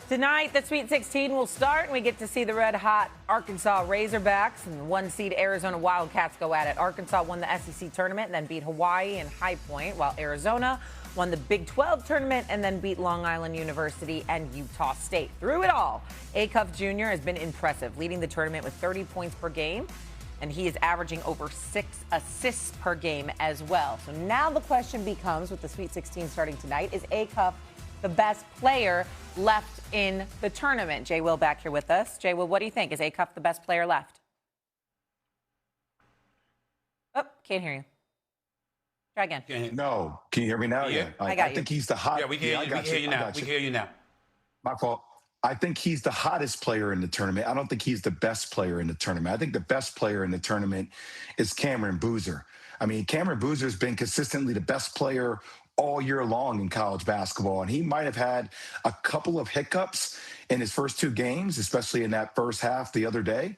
Tonight, the Sweet 16 will start, and we get to see the red-hot Arkansas Razorbacks and one-seed Arizona Wildcats go at it. Arkansas won the SEC tournament and then beat Hawaii and High Point, while Arizona won the Big 12 tournament and then beat Long Island University and Utah State. Through it all, Acuff Jr. has been impressive, leading the tournament with 30 points per game, and he is averaging over 6 assists per game as well. So now the question becomes, with the Sweet 16 starting tonight, is Acuff the best player left in the tournament? Jay Will back here with us. Jay Will, what do you think? Is Acuff the best player left? Oh, can't hear you. Try again. No. Can you hear me now? Yeah. I think he's the hot. Yeah, we can hear you now. We can hear you now. My fault. I think he's the hottest player in the tournament. I don't think he's the best player in the tournament. I think the best player in the tournament is Cameron Boozer. I mean, Cameron Boozer's been consistently the best player all year long in college basketball. And he might have had a couple of hiccups in his first 2 games, especially in that first half the other day.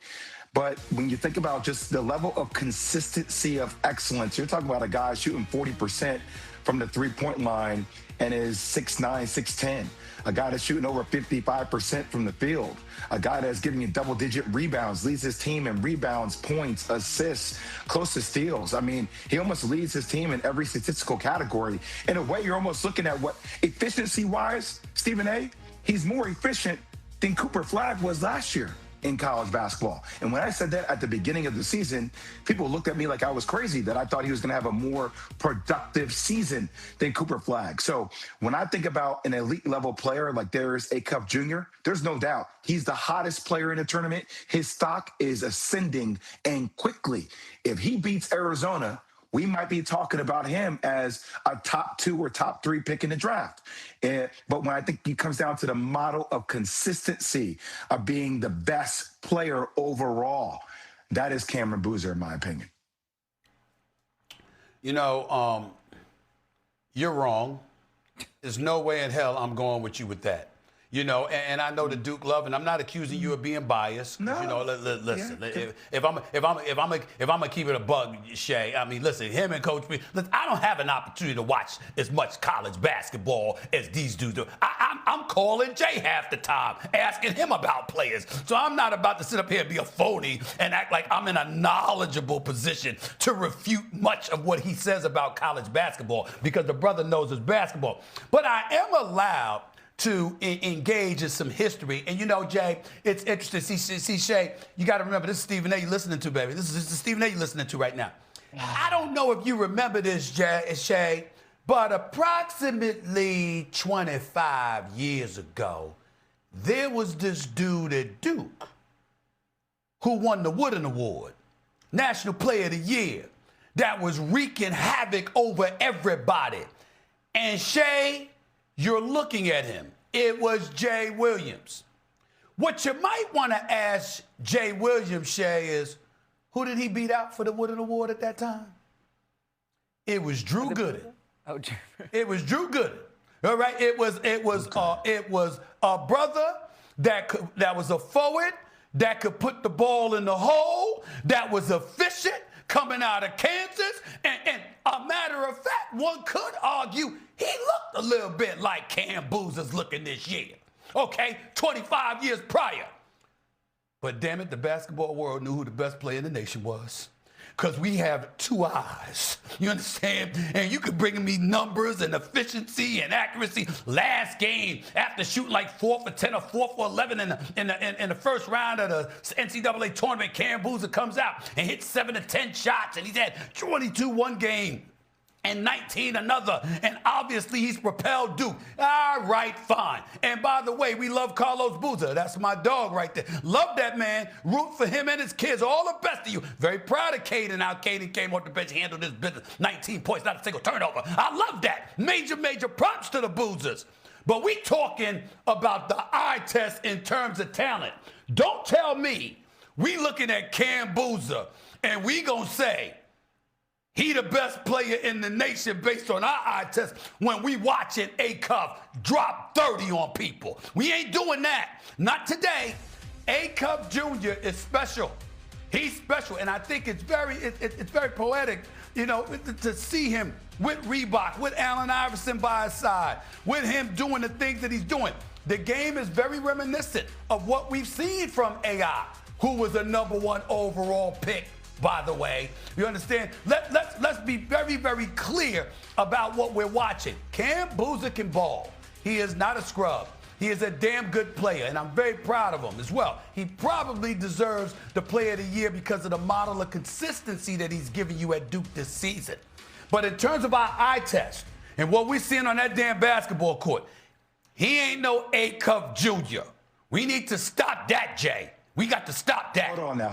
But when you think about just the level of consistency of excellence, you're talking about a guy shooting 40% from the three-point line and is 6'9", 6'10". A guy that's shooting over 55% from the field. A guy that's giving you double-digit rebounds, leads his team in rebounds, points, assists, close to steals. I mean, he almost leads his team in every statistical category. In a way, you're almost looking at what, efficiency-wise, Stephen A., he's more efficient than Cooper Flagg was last year in college basketball. And when I said that at the beginning of the season, people looked at me like I was crazy, that I thought he was going to have a more productive season than Cooper Flagg. So when I think about an elite level player like Darius Acuff Jr., there's no doubt he's the hottest player in the tournament. His stock is ascending, and quickly. If he beats Arizona, we might be talking about him as a top 2 or top 3 pick in the draft. But when I think it comes down to the model of consistency of being the best player overall, that is Cameron Boozer, in my opinion. You know, you're wrong. There's no way in hell I'm going with you with that. You know, and I know the Duke love, and I'm not accusing you of being biased. No. You know, listen. Yeah. If I'm gonna keep it a bug, Shay. I mean, listen. Him and Coach B. Listen, I don't have an opportunity to watch as much college basketball as these dudes do. I'm calling Jay half the time, asking him about players. So I'm not about to sit up here and be a phony and act like I'm in a knowledgeable position to refute much of what he says about college basketball, because the brother knows his basketball. But I am allowed to engage in some history. And you know, Jay, it's interesting. See, Shay, you got to remember, this is Stephen A. you're listening to, baby. This is Stephen A. you're listening to right now. I don't know if you remember this, Shay, but approximately 25 years ago, there was this dude at Duke who won the Wooden Award, National Player of the Year, that was wreaking havoc over everybody. And Shay, you're looking at him. It was Jay Williams. What you might want to ask Jay Williams, Shay, is who did he beat out for the Wooden Award at that time? It was Drew Gooden. Oh, it was Drew Gooden. All right. It was a brother that was a forward that could put the ball in the hole, that was efficient, coming out of Kansas, and a matter of fact, one could argue he looked a little bit like Cam Boozer's looking this year. Okay, 25 years prior. But damn it, the basketball world knew who the best player in the nation was. Because we have 2 eyes. You understand? And you could bring me numbers and efficiency and accuracy. Last game, after shooting like 4 for 10 or 4 for 11 in the first round of the NCAA Tournament, Cam Boozer comes out and hits 7 to 10 shots, and he's had 22 one game and 19 another, and obviously he's propelled Duke. All right, fine. And by the way, we love Carlos Boozer. That's my dog right there. Love that man. Root for him and his kids. All the best of you. Very proud of Caden. How Caden came off the bench, handled his business. 19 points, not a single turnover. I love that. Major props to the Boozers. But we talking about the eye test in terms of talent. Don't tell me we looking at Cam Boozer and we gonna say he the best player in the nation based on our eye test when we watching Acuff drop 30 on people. We ain't doing that. Not today. Acuff Jr. is special. He's special, and I think it's very poetic, you know, to see him with Reebok, with Allen Iverson by his side, with him doing the things that he's doing. the game is very reminiscent of what we've seen from AI, who was a #1 overall pick, by the way. You understand? Let's be very, very clear about what we're watching. Cam Boozer can ball. He is not a scrub. He is a damn good player, and I'm very proud of him as well. He probably deserves the Player of the Year because of the model of consistency that he's giving you at Duke this season. But in terms of our eye test and what we're seeing on that damn basketball court, he ain't no Acuff Jr. We need to stop that, Jay. We got to stop that. Hold on now.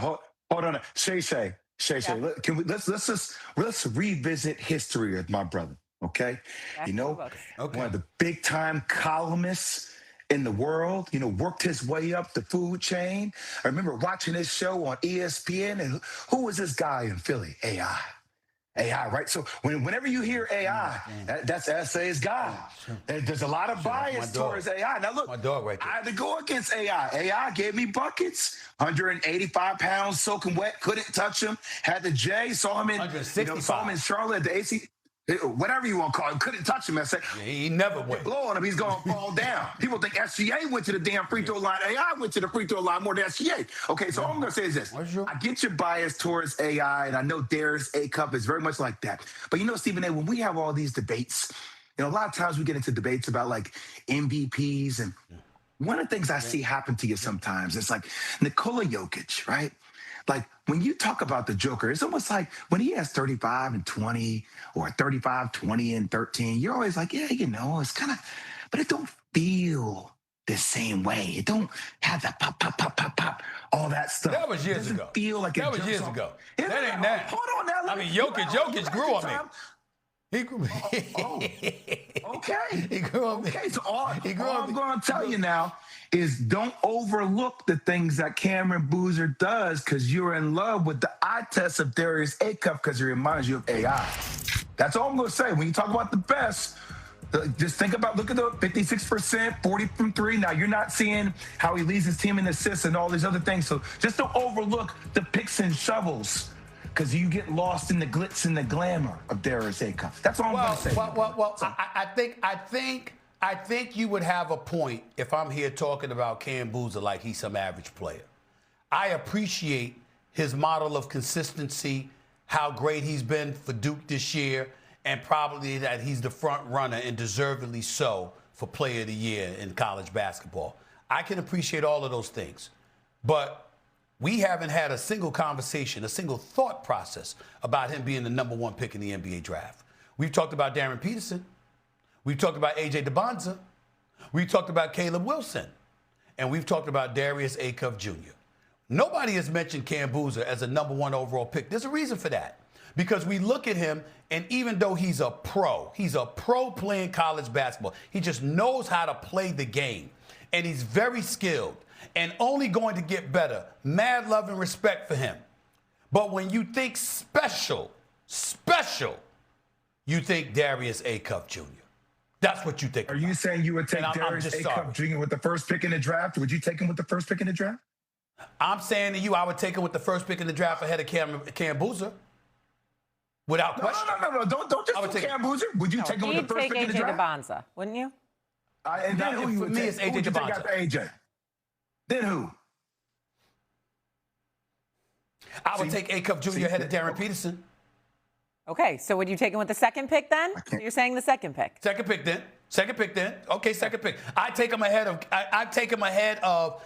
Hold on. Shay. Yeah. Can we let's revisit history with my brother, okay? Back You to the know, books. Okay. one of the big time columnists in the world, worked his way up the food chain. I remember watching this show on ESPN, and who was this guy in Philly? AI, right? So whenever you hear AI, that's SA's guy. There's a lot of bias towards AI. Now look, My dog right there. I had to go against AI. AI gave me buckets, 185 pounds, soaking wet, couldn't touch him. Had the J, saw him in 165. saw him in Charlotte at the AC. Whatever you want to call him, couldn't touch him. I said, He never went. blow on him, he's going to fall down. People think SGA went to the damn free throw line. AI went to the free throw line more than SGA. Okay, so all I'm going to say is this. I get your bias towards AI, and I know Darius Acuff is very much like that. But Stephen A., when we have all these debates, a lot of times we get into debates about like MVPs, and one of the things I see happen to you sometimes, it's like Nikola Jokic, right? Like when you talk about the Joker, it's almost like when he has 35 and 20 or 35, 20 and 13, you're always like, yeah, it's kind of, but it don't feel the same way. It don't have that pop, pop, pop, pop, pop, all that stuff. That was years it doesn't ago. Feel like That it was jumps years off. ago. Yeah, That ain't now. Hold on now. I mean, Jokic grew on me. He grew. Okay. He grew on me. Okay, so all on I'm me. going to tell you now is don't overlook the things that Cameron Boozer does because you're in love with the eye test of Darius Acuff because it reminds you of AI. That's all I'm going to say. When you talk about the best, just look at the 56%, 40 from three. Now, you're not seeing how he leads his team in assists and all these other things. So just don't overlook the picks and shovels because you get lost in the glitz and the glamour of Darius Acuff. That's all I'm going to say. Well, I think you would have a point if I'm here talking about Cam Boozer like he's some average player. I appreciate his model of consistency, how great he's been for Duke this year, and probably that he's the front runner and deservedly so for Player of the Year in college basketball. I can appreciate all of those things. But we haven't had a single conversation, a single thought process about him being the #1 pick in the NBA draft. We've talked about Darren Peterson. We've talked about A.J. DeBonza. We've talked about Caleb Wilson. And we've talked about Darius Acuff Jr. Nobody has mentioned Cam Boozer as a #1 overall pick. There's a reason for that. Because we look at him, and even though he's a pro playing college basketball. He just knows how to play the game. And he's very skilled and only going to get better. Mad love and respect for him. But when you think special, you think Darius Acuff Jr. That's what you think. Are you saying you would take Darius just Acuff Jr. with the first pick in the draft? Would you take him with the first pick in the draft? I'm saying to you, I would take him with the first pick in the draft ahead of Cam Boozer. Without question. No. Don't just do Cam Boozer. Would you take him with the first You'd pick in take the AJ draft? DeBonza, wouldn't you? And then who you for would me, take? it's Who AJ would you take DeBonza. after AJ? Then who? I would take Acuff Jr. ahead of Darren Peterson. Okay, so would you take him with the second pick then? So you're saying the second pick. Second pick then. Okay, second pick. I take him ahead of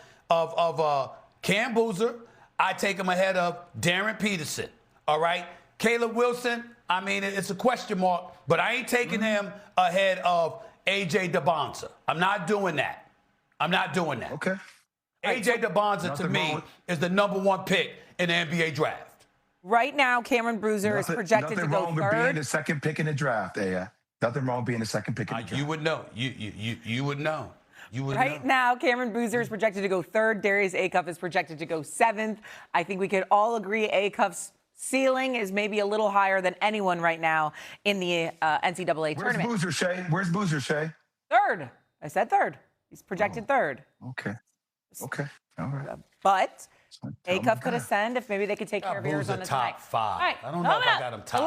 Cam Boozer. I take him ahead of Darren Peterson. All right. Caleb Wilson, I mean, it's a question mark, but I ain't taking him ahead of A.J. DeBonza. I'm not doing that. Okay. A.J. DeBonza, to me, is the #1 pick in the NBA draft. Right now, Cameron Boozer is projected to go Nothing wrong with being third. the second pick in the draft, Nothing wrong with being the second pick in the draft. You would know. You would know. Right now, Cameron Boozer is projected to go third. Darius Acuff is projected to go seventh. I think we could all agree Acuff's ceiling is maybe a little higher than anyone right now in the NCAA tournament. Where's Boozer, Shay? Third. I said third. He's projected third. Okay. All right. But Acuff could ascend if maybe they could take care of Boozer Arizona top tonight. 5. All right. I don't know if I got him top